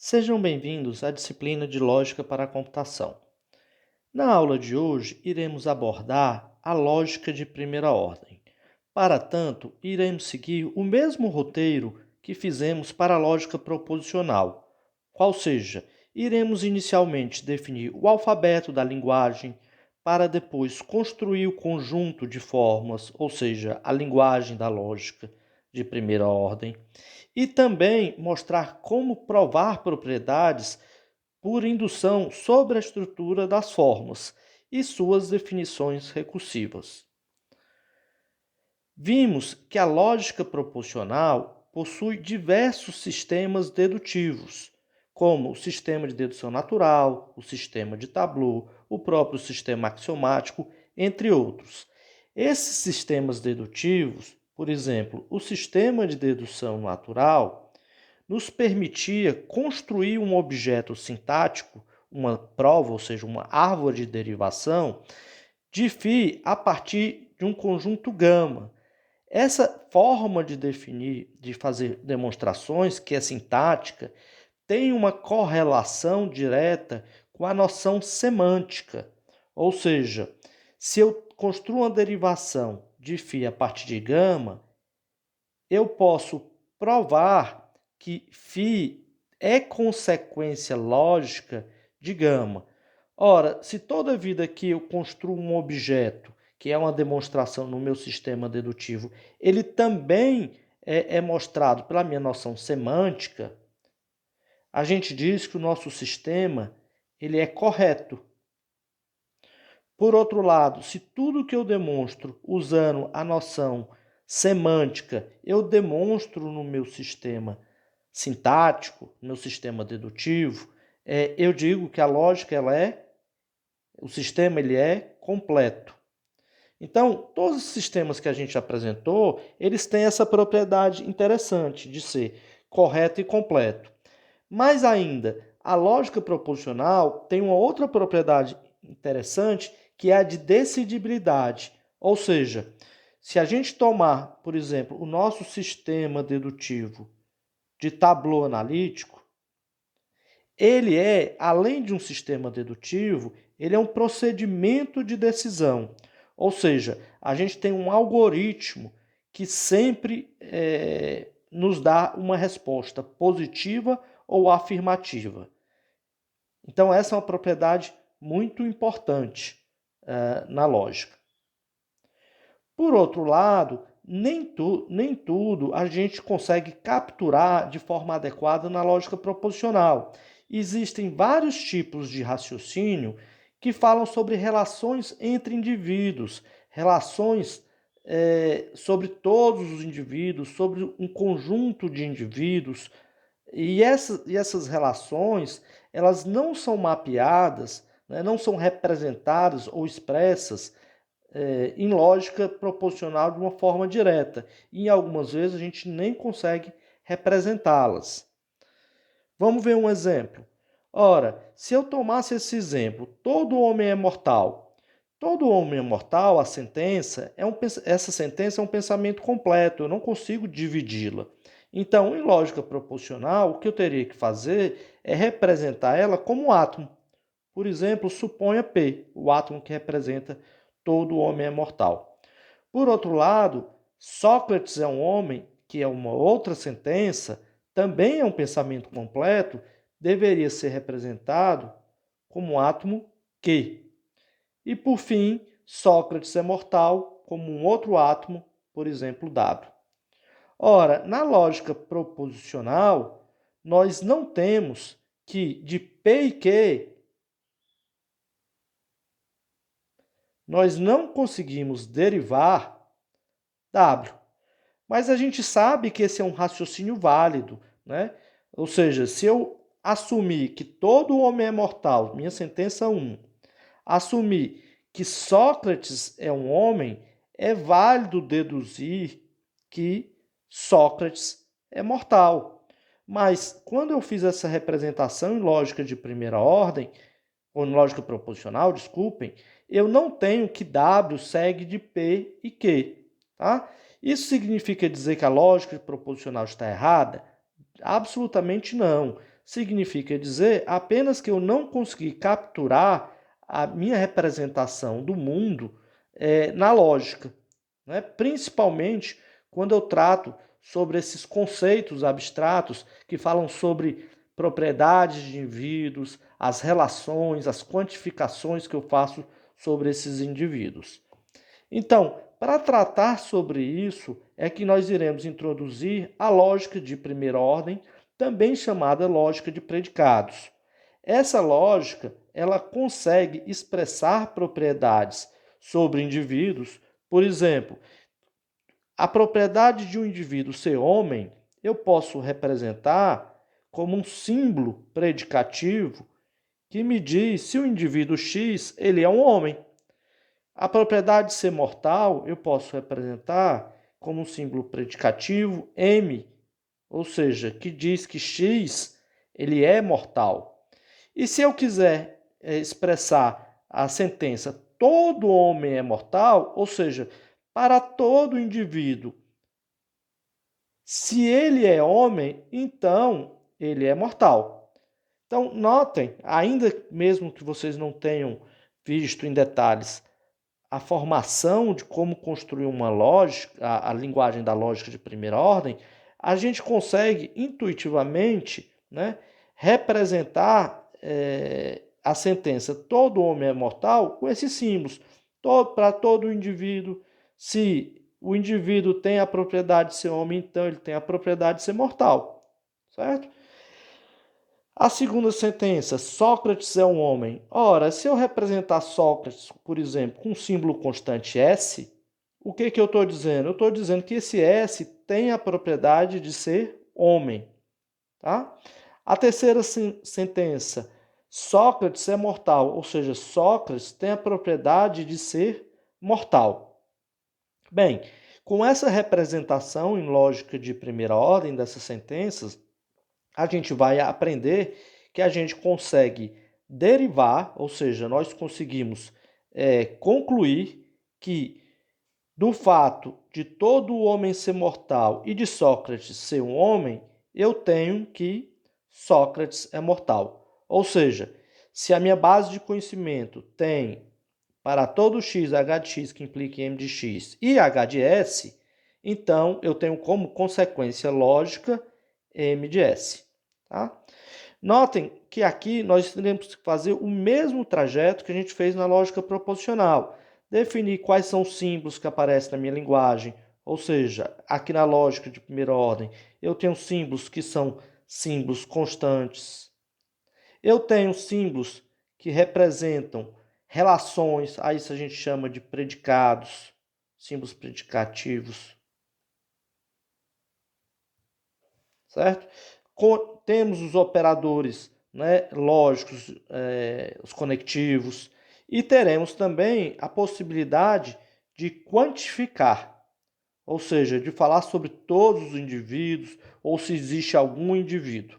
Sejam bem-vindos à disciplina de Lógica para a Computação. Na aula de hoje, iremos abordar a lógica de primeira ordem. Para tanto, iremos seguir o mesmo roteiro que fizemos para a lógica proposicional, qual seja, iremos inicialmente definir o alfabeto da linguagem, para depois construir o conjunto de formas, ou seja, a linguagem da lógica de primeira ordem, e também mostrar como provar propriedades por indução sobre a estrutura das formas e suas definições recursivas. Vimos que a lógica proposicional possui diversos sistemas dedutivos, como o sistema de dedução natural, o sistema de Tableau, o próprio sistema axiomático, entre outros. Esses sistemas dedutivos, por exemplo, o sistema de dedução natural, nos permitia construir um objeto sintático, uma prova, ou seja, uma árvore de derivação, de φ a partir de um conjunto gama. Essa forma de definir, de fazer demonstrações, que é sintática, tem uma correlação direta com a noção semântica. Ou seja, se eu construo uma derivação de φ a partir de gama, eu posso provar que φ é consequência lógica de gama. Ora, se toda vida que eu construo um objeto, que é uma demonstração no meu sistema dedutivo, ele também é mostrado pela minha noção semântica, a gente diz que o nosso sistema ele é correto. Por outro lado, se tudo que eu demonstro usando a noção semântica, eu demonstro no meu sistema sintático, no meu sistema dedutivo, eu digo que a lógica o sistema ele é completo. Então, todos os sistemas que a gente apresentou, eles têm essa propriedade interessante de ser correto e completo. Mais ainda, a lógica proposicional tem uma outra propriedade interessante, que é a de decidibilidade. Ou seja, se a gente tomar, por exemplo, o nosso sistema dedutivo de Tableau analítico, ele é, além de um sistema dedutivo, ele é um procedimento de decisão. Ou seja, a gente tem um algoritmo que sempre nos dá uma resposta positiva ou afirmativa. Então, essa é uma propriedade muito importante na lógica. Por outro lado, nem tudo a gente consegue capturar de forma adequada na lógica proposicional. Existem vários tipos de raciocínio que falam sobre relações entre indivíduos, relações sobre todos os indivíduos, sobre um conjunto de indivíduos. E essas relações, elas não são mapeadas, né, não são representadas ou expressas em lógica proposicional de uma forma direta. E em algumas vezes a gente nem consegue representá-las. Vamos ver um exemplo. Ora, se eu tomasse esse exemplo, todo homem é mortal. Todo homem é mortal, essa sentença é um pensamento completo, eu não consigo dividi-la. Então, em lógica proposicional, o que eu teria que fazer é representar ela como um átomo. Por exemplo, suponha P, o átomo que representa todo homem é mortal. Por outro lado, Sócrates é um homem, que é uma outra sentença, também é um pensamento completo, deveria ser representado como um átomo Q. E por fim, Sócrates é mortal como um outro átomo, por exemplo, W. Ora, na lógica proposicional, nós não temos que de P e Q nós não conseguimos derivar W. Mas a gente sabe que esse é um raciocínio válido, né? Ou seja, se eu assumir que todo homem é mortal, minha sentença 1, assumir que Sócrates é um homem, é válido deduzir que Sócrates é mortal. Mas quando eu fiz essa representação em lógica de primeira ordem, ou em lógica proposicional, desculpem, eu não tenho que W segue de P e Q. Tá? Isso significa dizer que a lógica proposicional está errada? Absolutamente não. significa dizer apenas que eu não consegui capturar a minha representação do mundo na lógica, né? Principalmente quando eu trato sobre esses conceitos abstratos que falam sobre propriedades de indivíduos, as relações, as quantificações que eu faço sobre esses indivíduos. Então, para tratar sobre isso, é que nós iremos introduzir a lógica de primeira ordem, também chamada lógica de predicados. Essa lógica, ela consegue expressar propriedades sobre indivíduos. Por exemplo, a propriedade de um indivíduo ser homem, eu posso representar como um símbolo predicativo que me diz se o indivíduo X ele é um homem. A propriedade de ser mortal, eu posso representar como um símbolo predicativo M, ou seja, que diz que X ele é mortal. E se eu quiser expressar a sentença todo homem é mortal, ou seja, para todo indivíduo, se ele é homem, então ele é mortal. Então, notem, ainda mesmo que vocês não tenham visto em detalhes a formação de como construir uma lógica, a linguagem da lógica de primeira ordem, a gente consegue intuitivamente, né, representar a sentença todo homem é mortal com esses símbolos. Para todo indivíduo, se o indivíduo tem a propriedade de ser homem, então ele tem a propriedade de ser mortal, certo? A segunda sentença, Sócrates é um homem. Ora, se eu representar Sócrates, por exemplo, com o símbolo constante S, o que eu estou dizendo? Eu estou dizendo que esse S tem a propriedade de ser homem. Tá? A terceira sentença, Sócrates é mortal, ou seja, Sócrates tem a propriedade de ser mortal. Bem, com essa representação em lógica de primeira ordem dessas sentenças, a gente vai aprender que a gente consegue derivar, ou seja, nós conseguimos concluir que do fato de todo homem ser mortal e de Sócrates ser um homem, eu tenho que Sócrates é mortal. Ou seja, se a minha base de conhecimento tem para todo x, h de x que implica em m de x e h de s, então eu tenho como consequência lógica m de s. Tá? Notem que aqui nós teremos que fazer o mesmo trajeto que a gente fez na lógica proposicional. Definir quais são os símbolos que aparecem na minha linguagem. Ou seja, aqui na lógica de primeira ordem, eu tenho símbolos que são símbolos constantes. Eu tenho símbolos que representam relações, a isso a gente chama de predicados, símbolos predicativos. Certo? Temos os operadores, né, lógicos, os conectivos, e teremos também a possibilidade de quantificar, ou seja, de falar sobre todos os indivíduos ou se existe algum indivíduo.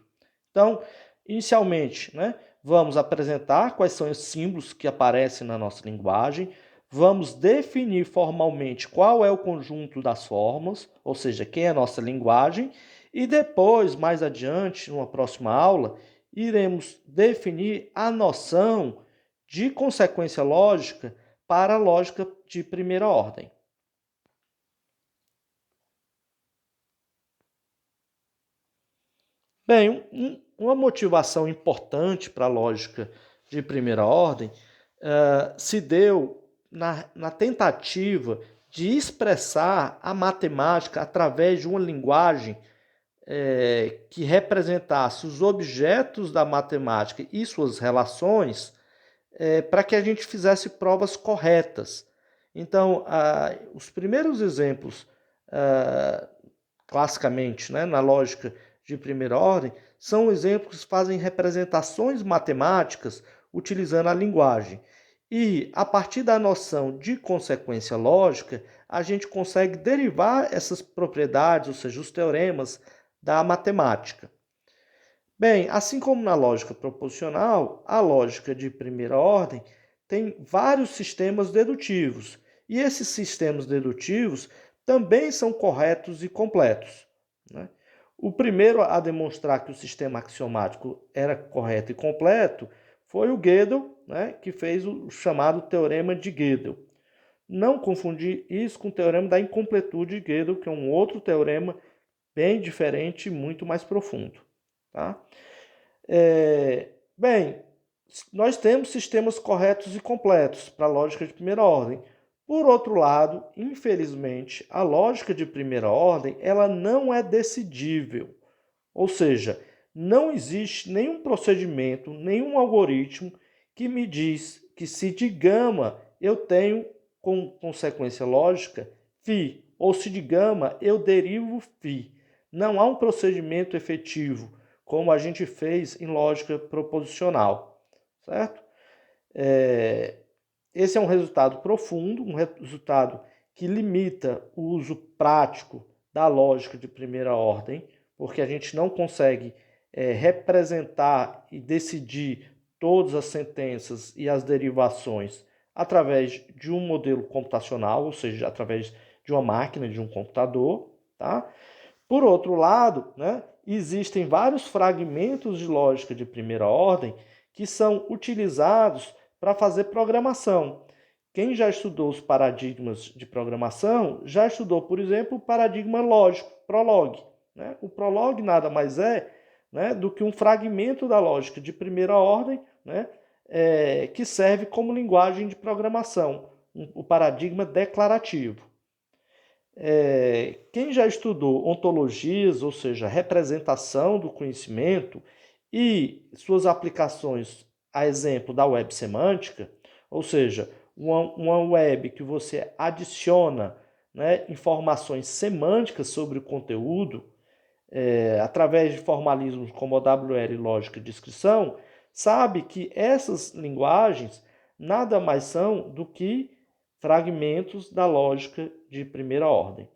Então, inicialmente, né, vamos apresentar quais são os símbolos que aparecem na nossa linguagem, vamos definir formalmente qual é o conjunto das formas, ou seja, quem é a nossa linguagem, e depois, mais adiante, numa próxima aula, iremos definir a noção de consequência lógica para a lógica de primeira ordem. Bem, uma motivação importante para a lógica de primeira ordem se deu na tentativa de expressar a matemática através de uma linguagem que representasse os objetos da matemática e suas relações para que a gente fizesse provas corretas. Então, os primeiros exemplos, classicamente, né, na lógica de primeira ordem, são exemplos que fazem representações matemáticas utilizando a linguagem. E, a partir da noção de consequência lógica, a gente consegue derivar essas propriedades, ou seja, os teoremas da matemática. Bem, assim como na lógica proposicional, a lógica de primeira ordem tem vários sistemas dedutivos, e esses sistemas dedutivos também são corretos e completos, né? O primeiro a demonstrar que o sistema axiomático era correto e completo foi o Gödel, né, que fez o chamado Teorema de Gödel. Não confundir isso com o Teorema da Incompletude de Gödel, que é um outro teorema bem diferente e muito mais profundo. Tá? Bem, nós temos sistemas corretos e completos para a lógica de primeira ordem. Por outro lado, infelizmente, a lógica de primeira ordem ela não é decidível. Ou seja, não existe nenhum procedimento, nenhum algoritmo que me diz que se de gama eu tenho com consequência lógica φ, ou se de gama eu derivo φ. Não há um procedimento efetivo, como a gente fez em lógica proposicional, certo? Esse é um resultado profundo, um resultado que limita o uso prático da lógica de primeira ordem, porque a gente não consegue representar e decidir todas as sentenças e as derivações através de um modelo computacional, ou seja, através de uma máquina, de um computador. Tá? Por outro lado, né, existem vários fragmentos de lógica de primeira ordem que são utilizados para fazer programação. Quem já estudou os paradigmas de programação já estudou, por exemplo, o paradigma lógico, Prolog. Né? O Prolog nada mais é, né, do que um fragmento da lógica de primeira ordem, né, que serve como linguagem de programação, o paradigma declarativo. Quem já estudou ontologias, ou seja, representação do conhecimento e suas aplicações, a exemplo da web semântica, ou seja, uma web que você adiciona, né, informações semânticas sobre o conteúdo, através de formalismos como OWL e lógica de descrição, sabe que essas linguagens nada mais são do que fragmentos da lógica de primeira ordem.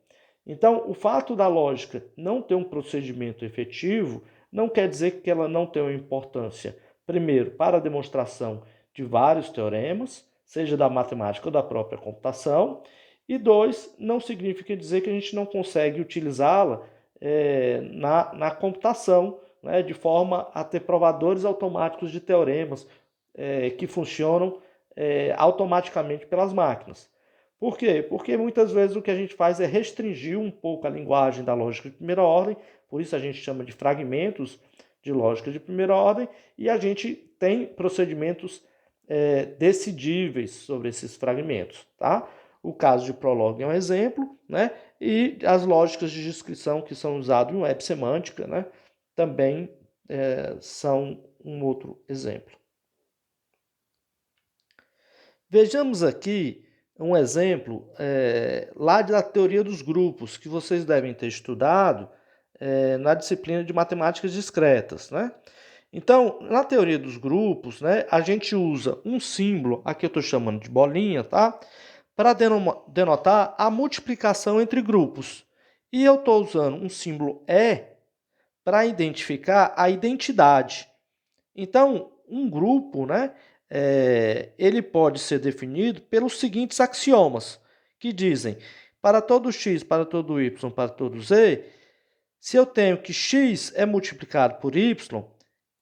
Então, o fato da lógica não ter um procedimento efetivo não quer dizer que ela não tenha importância, primeiro, para a demonstração de vários teoremas, seja da matemática ou da própria computação, e dois, não significa dizer que a gente não consegue utilizá-la na computação, né, de forma a ter provadores automáticos de teoremas que funcionam automaticamente pelas máquinas. Por quê? Porque muitas vezes o que a gente faz é restringir um pouco a linguagem da lógica de primeira ordem, por isso a gente chama de fragmentos de lógica de primeira ordem, e a gente tem procedimentos decidíveis sobre esses fragmentos. Tá? O caso de Prolog é um exemplo, né? E as lógicas de descrição que são usadas em web semântica, né, também são um outro exemplo. Vejamos aqui um exemplo lá da teoria dos grupos, que vocês devem ter estudado na disciplina de matemáticas discretas, né? Então, na teoria dos grupos, né, a gente usa um símbolo, aqui eu estou chamando de bolinha, tá? Para denotar a multiplicação entre grupos. E eu estou usando um símbolo E para identificar a identidade. Então, um grupo, né, ele pode ser definido pelos seguintes axiomas, que dizem, para todo x, para todo y, para todo z, se eu tenho que x é multiplicado por y,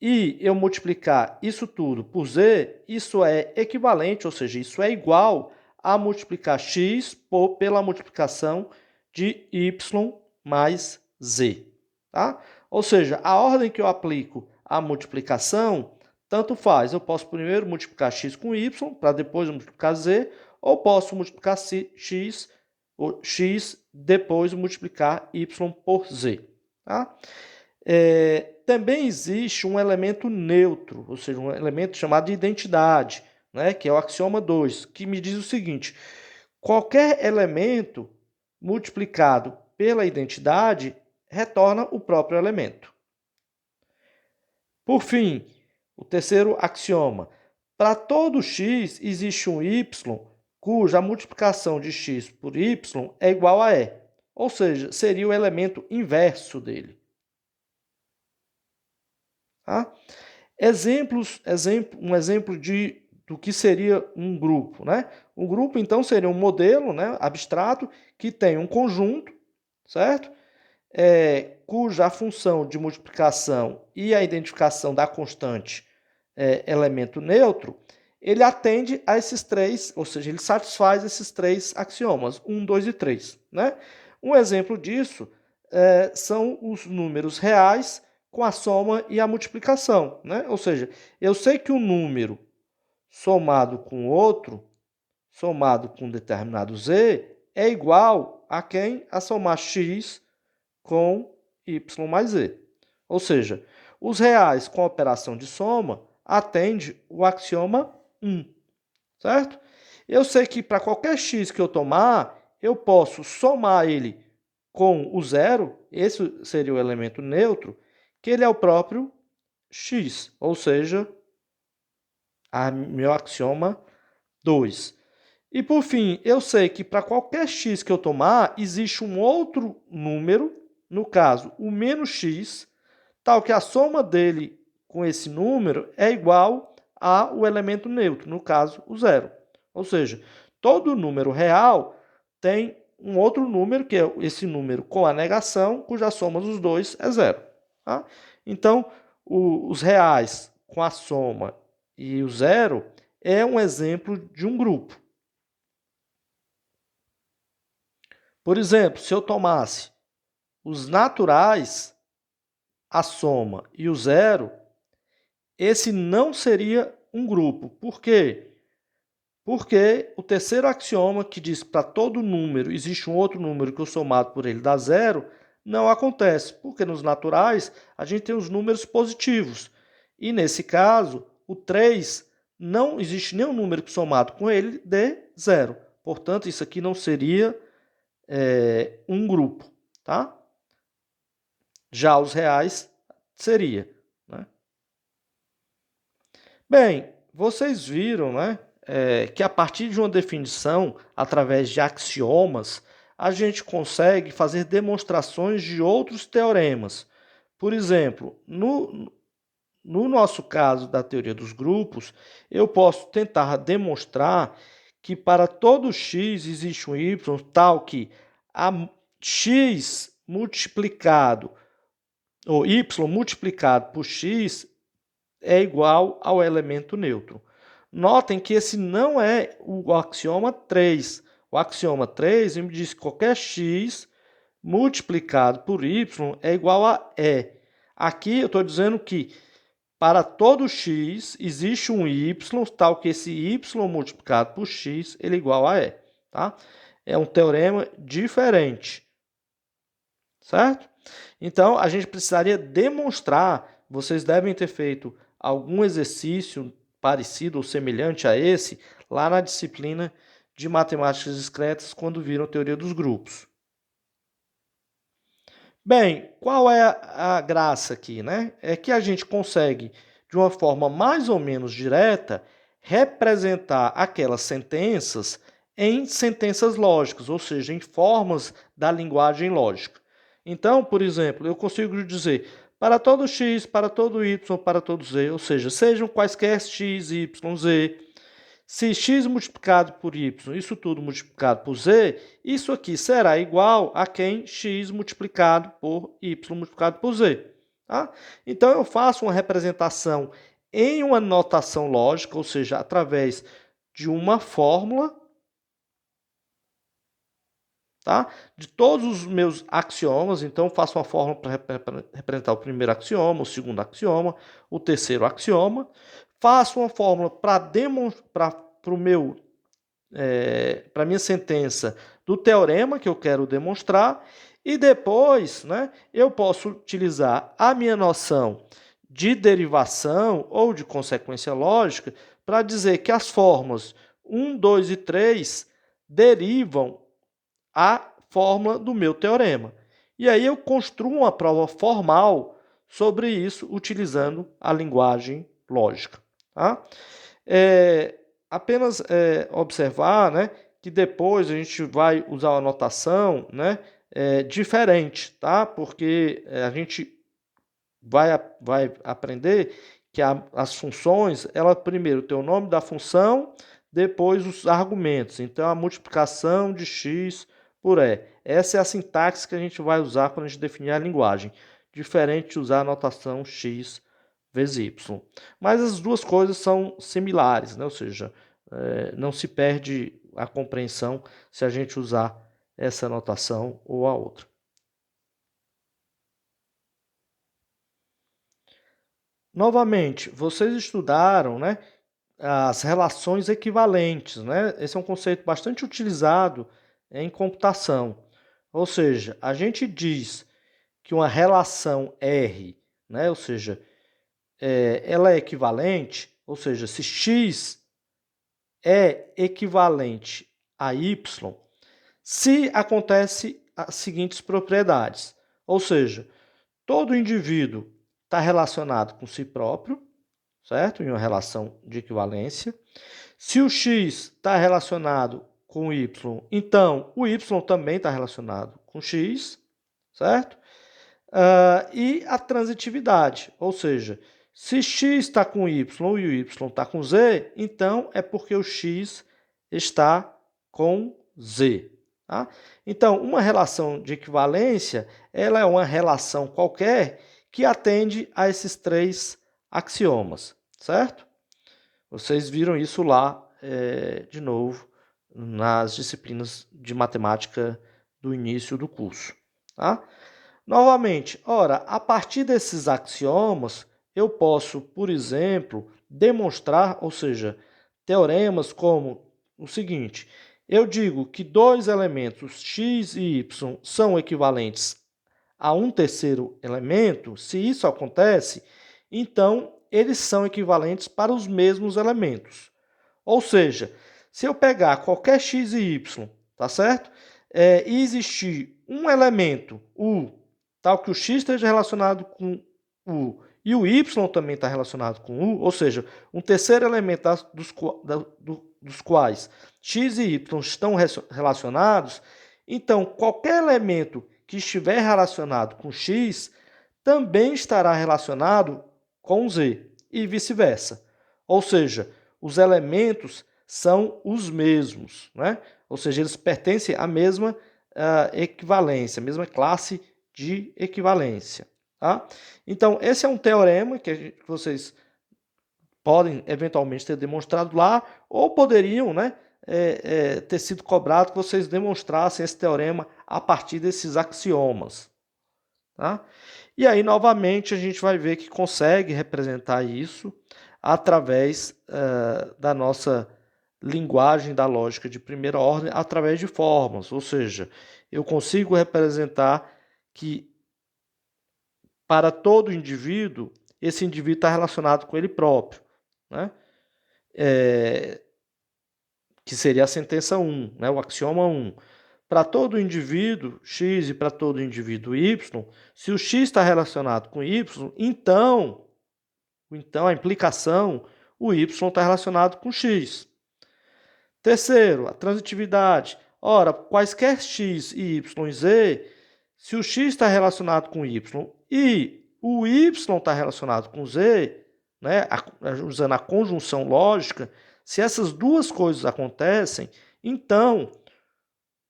e eu multiplicar isso tudo por z, isso é equivalente, ou seja, isso é igual a multiplicar x pela multiplicação de y mais z. Tá? Ou seja, a ordem que eu aplico à multiplicação, tanto faz. Eu posso primeiro multiplicar x com y, para depois multiplicar z, ou posso multiplicar x, depois multiplicar y por z. Tá? Também existe um elemento neutro, ou seja, um elemento chamado de identidade, né, que é o axioma 2, que me diz o seguinte: qualquer elemento multiplicado pela identidade retorna o próprio elemento. Por fim, o terceiro axioma: para todo x existe um y cuja multiplicação de x por y é igual a e, ou seja, seria o elemento inverso dele. Tá? Um exemplo do que seria um grupo. Né? Um grupo, então, seria um modelo, né, abstrato que tem um conjunto, certo? cuja a função de multiplicação e a identificação da constante é elemento neutro, ele atende a esses três, ou seja, ele satisfaz esses três axiomas, 1, 2 e 3. Né? Um exemplo disso são os números reais com a soma e a multiplicação. Né? Ou seja, eu sei que um número somado com outro, somado com determinado z, é igual a quem? A somar x com y mais z. Ou seja, os reais com a operação de soma atende o axioma 1, certo? Eu sei que para qualquer x que eu tomar, eu posso somar ele com o zero, esse seria o elemento neutro, que ele é o próprio x, ou seja, meu axioma 2. E por fim, eu sei que para qualquer x que eu tomar, existe um outro número, no caso, o menos x, tal que a soma dele com esse número é igual ao elemento neutro, no caso, o zero. Ou seja, todo número real tem um outro número, que é esse número com a negação, cuja soma dos dois é zero. Tá? Então, os reais com a soma e o zero é um exemplo de um grupo. Por exemplo, se eu tomasse os naturais, a soma e o zero, esse não seria um grupo. Por quê? Porque o terceiro axioma, que diz que para todo número existe um outro número que o somado por ele dá zero, não acontece. Porque nos naturais a gente tem os números positivos. E nesse caso, o 3, não existe nenhum número que somado com ele dê zero. Portanto, isso aqui não seria um grupo, tá? Já os reais seria, né? Bem, vocês viram, né, que a partir de uma definição, através de axiomas, a gente consegue fazer demonstrações de outros teoremas. Por exemplo, no nosso caso da teoria dos grupos, eu posso tentar demonstrar que para todo x existe um y tal que a x multiplicado, ou y multiplicado por x é igual ao elemento neutro. Notem que esse não é o axioma 3. O axioma 3 me diz que qualquer x multiplicado por y é igual a e. Aqui eu estou dizendo que para todo x existe um y, tal que esse y multiplicado por x ele é igual a e. Tá? É um teorema diferente. Certo? Então, a gente precisaria demonstrar, vocês devem ter feito algum exercício parecido ou semelhante a esse lá na disciplina de matemáticas discretas quando viram a teoria dos grupos. Bem, qual é a graça aqui, né? É que a gente consegue, de uma forma mais ou menos direta, representar aquelas sentenças em sentenças lógicas, ou seja, em formas da linguagem lógica. Então, por exemplo, eu consigo dizer para todo x, para todo y, para todo z, ou seja, sejam quaisquer x, y, z, se x multiplicado por y, isso tudo multiplicado por z, isso aqui será igual a quem x multiplicado por y multiplicado por z. Tá? Então, eu faço uma representação em uma notação lógica, ou seja, através de uma fórmula, tá? De todos os meus axiomas. Então, faço uma fórmula para representar o primeiro axioma, o segundo axioma, o terceiro axioma. Faço uma fórmula para a minha sentença do teorema que eu quero demonstrar. E depois, né, eu posso utilizar a minha noção de derivação ou de consequência lógica para dizer que as fórmulas 1, 2 e 3 derivam a fórmula do meu teorema. E aí eu construo uma prova formal sobre isso utilizando a linguagem lógica. Tá? Apenas observar, né, que depois a gente vai usar uma notação, né, diferente, tá? Porque a gente vai aprender que as funções, ela primeiro tem o nome da função, depois os argumentos. Então, a multiplicação de x por E. Essa é a sintaxe que a gente vai usar quando a gente definir a linguagem, diferente de usar a notação x vezes y. Mas as duas coisas são similares, né? Ou seja, não se perde a compreensão se a gente usar essa notação ou a outra. Novamente, vocês estudaram, né, as relações equivalentes, né? Esse é um conceito bastante utilizado em computação. Ou seja, a gente diz que uma relação R, né, ou seja, ela é equivalente, ou seja, se x é equivalente a y, se acontece as seguintes propriedades. Ou seja, todo indivíduo está relacionado com si próprio, certo? Em uma relação de equivalência. Se o x está relacionado com o y, então o y também está relacionado com x, certo? E a transitividade, ou seja, se x está com y e o y está com z, então é porque o x está com z. Tá? Então, uma relação de equivalência, ela é uma relação qualquer que atende a esses três axiomas, certo? Vocês viram isso lá, de novo, nas disciplinas de matemática do início do curso. Tá? Novamente, ora, a partir desses axiomas, eu posso, por exemplo, demonstrar, ou seja, teoremas como o seguinte: eu digo que dois elementos x e y são equivalentes a um terceiro elemento. Se isso acontece, então eles são equivalentes para os mesmos elementos. Ou seja, se eu pegar qualquer x e y, tá certo? E existir um elemento, u, tal que o x esteja relacionado com u e o y também está relacionado com u, ou seja, um terceiro elemento dos quais x e y estão relacionados, então qualquer elemento que estiver relacionado com x também estará relacionado com z e vice-versa. Ou seja, os elementos são os mesmos, né? Ou seja, eles pertencem à mesma equivalência, à mesma classe de equivalência. Tá? Então, esse é um teorema que vocês podem eventualmente ter demonstrado lá, ou poderiam, né, ter sido cobrado que vocês demonstrassem esse teorema a partir desses axiomas. Tá? E aí, novamente, a gente vai ver que consegue representar isso através da nossa linguagem da lógica de primeira ordem, através de formas. Ou seja, eu consigo representar que para todo indivíduo, esse indivíduo está relacionado com ele próprio, né? Que seria a sentença 1, né? O axioma 1. Para todo indivíduo x e para todo indivíduo y, se o x está relacionado com y, então a implicação, o y está relacionado com x. Terceiro, a transitividade. Ora, quaisquer x, y e z, se o x está relacionado com y e o y está relacionado com z, né, usando a conjunção lógica, se essas duas coisas acontecem, então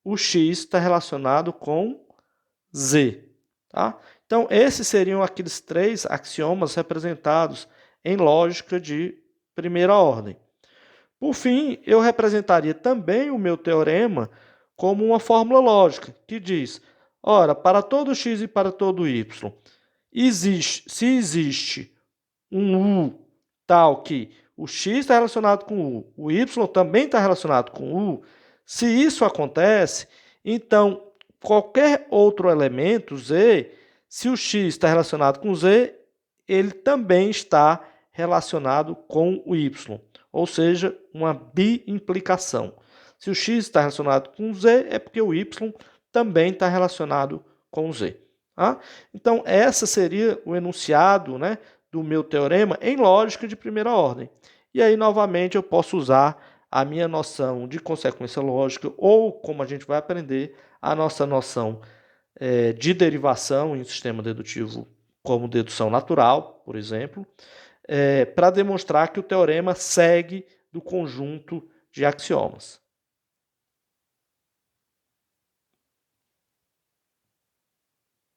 o x está relacionado com z. Tá? Então, esses seriam aqueles três axiomas representados em lógica de primeira ordem. Por fim, eu representaria também o meu teorema como uma fórmula lógica, que diz, ora, para todo x e para todo y, se existe um u tal que o x está relacionado com o y também está relacionado com u, se isso acontece, então qualquer outro elemento, z, se o x está relacionado com z, ele também está relacionado com o y. Ou seja, uma biimplicação. Se o x está relacionado com z, é porque o y também está relacionado com z. Tá? Então, esse seria o enunciado, né, do meu teorema em lógica de primeira ordem. E aí, novamente, eu posso usar a minha noção de consequência lógica, ou, como a gente vai aprender, a nossa noção de derivação em sistema dedutivo, como dedução natural, por exemplo, para demonstrar que o teorema segue do conjunto de axiomas.